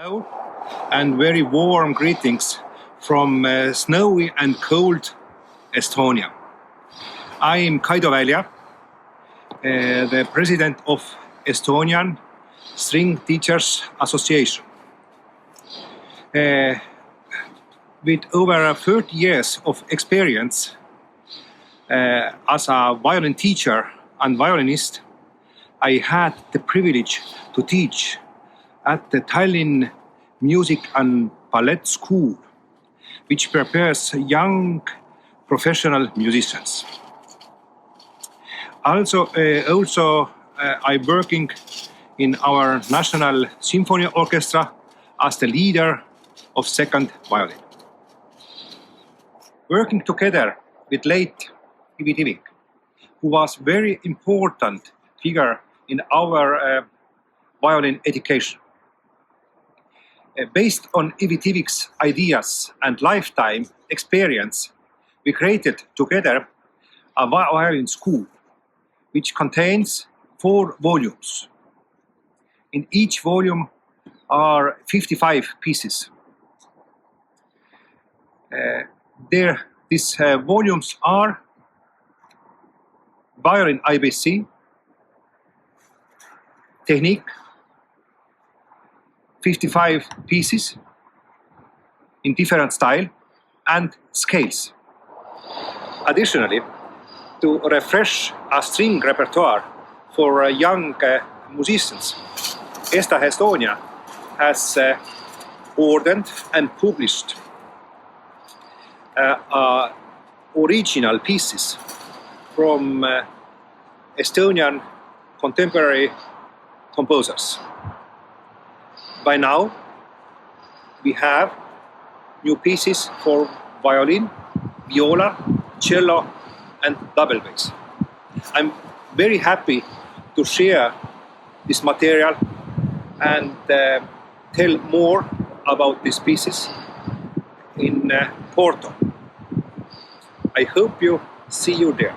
Hello and very warm greetings from snowy and cold Estonia. I am Kaido Valja, the president of Estonian String Teachers Association. With over 30 years of experience as a violin teacher and violinist, I had the privilege to teach at the Tallinn Music and Ballet School, which prepares young professional musicians. Also, I'm working in our National Symphony Orchestra as the leader of second violin. Working together with late Ivi Tivik, who was very important figure in our violin education. Based on Ivi Tivik's ideas and lifetime experience, we created together a violin school, which contains 4 volumes. In each volume are 55 pieces. These volumes are violin ABC, technique, 55 pieces in different style and scales. Additionally, to refresh a string repertoire for young musicians, ESTA Estonia has ordered and published original pieces from Estonian contemporary composers. By now, we have new pieces for violin, viola, cello, and double bass. I'm very happy to share this material and tell more about these pieces in Porto. I hope you see you there.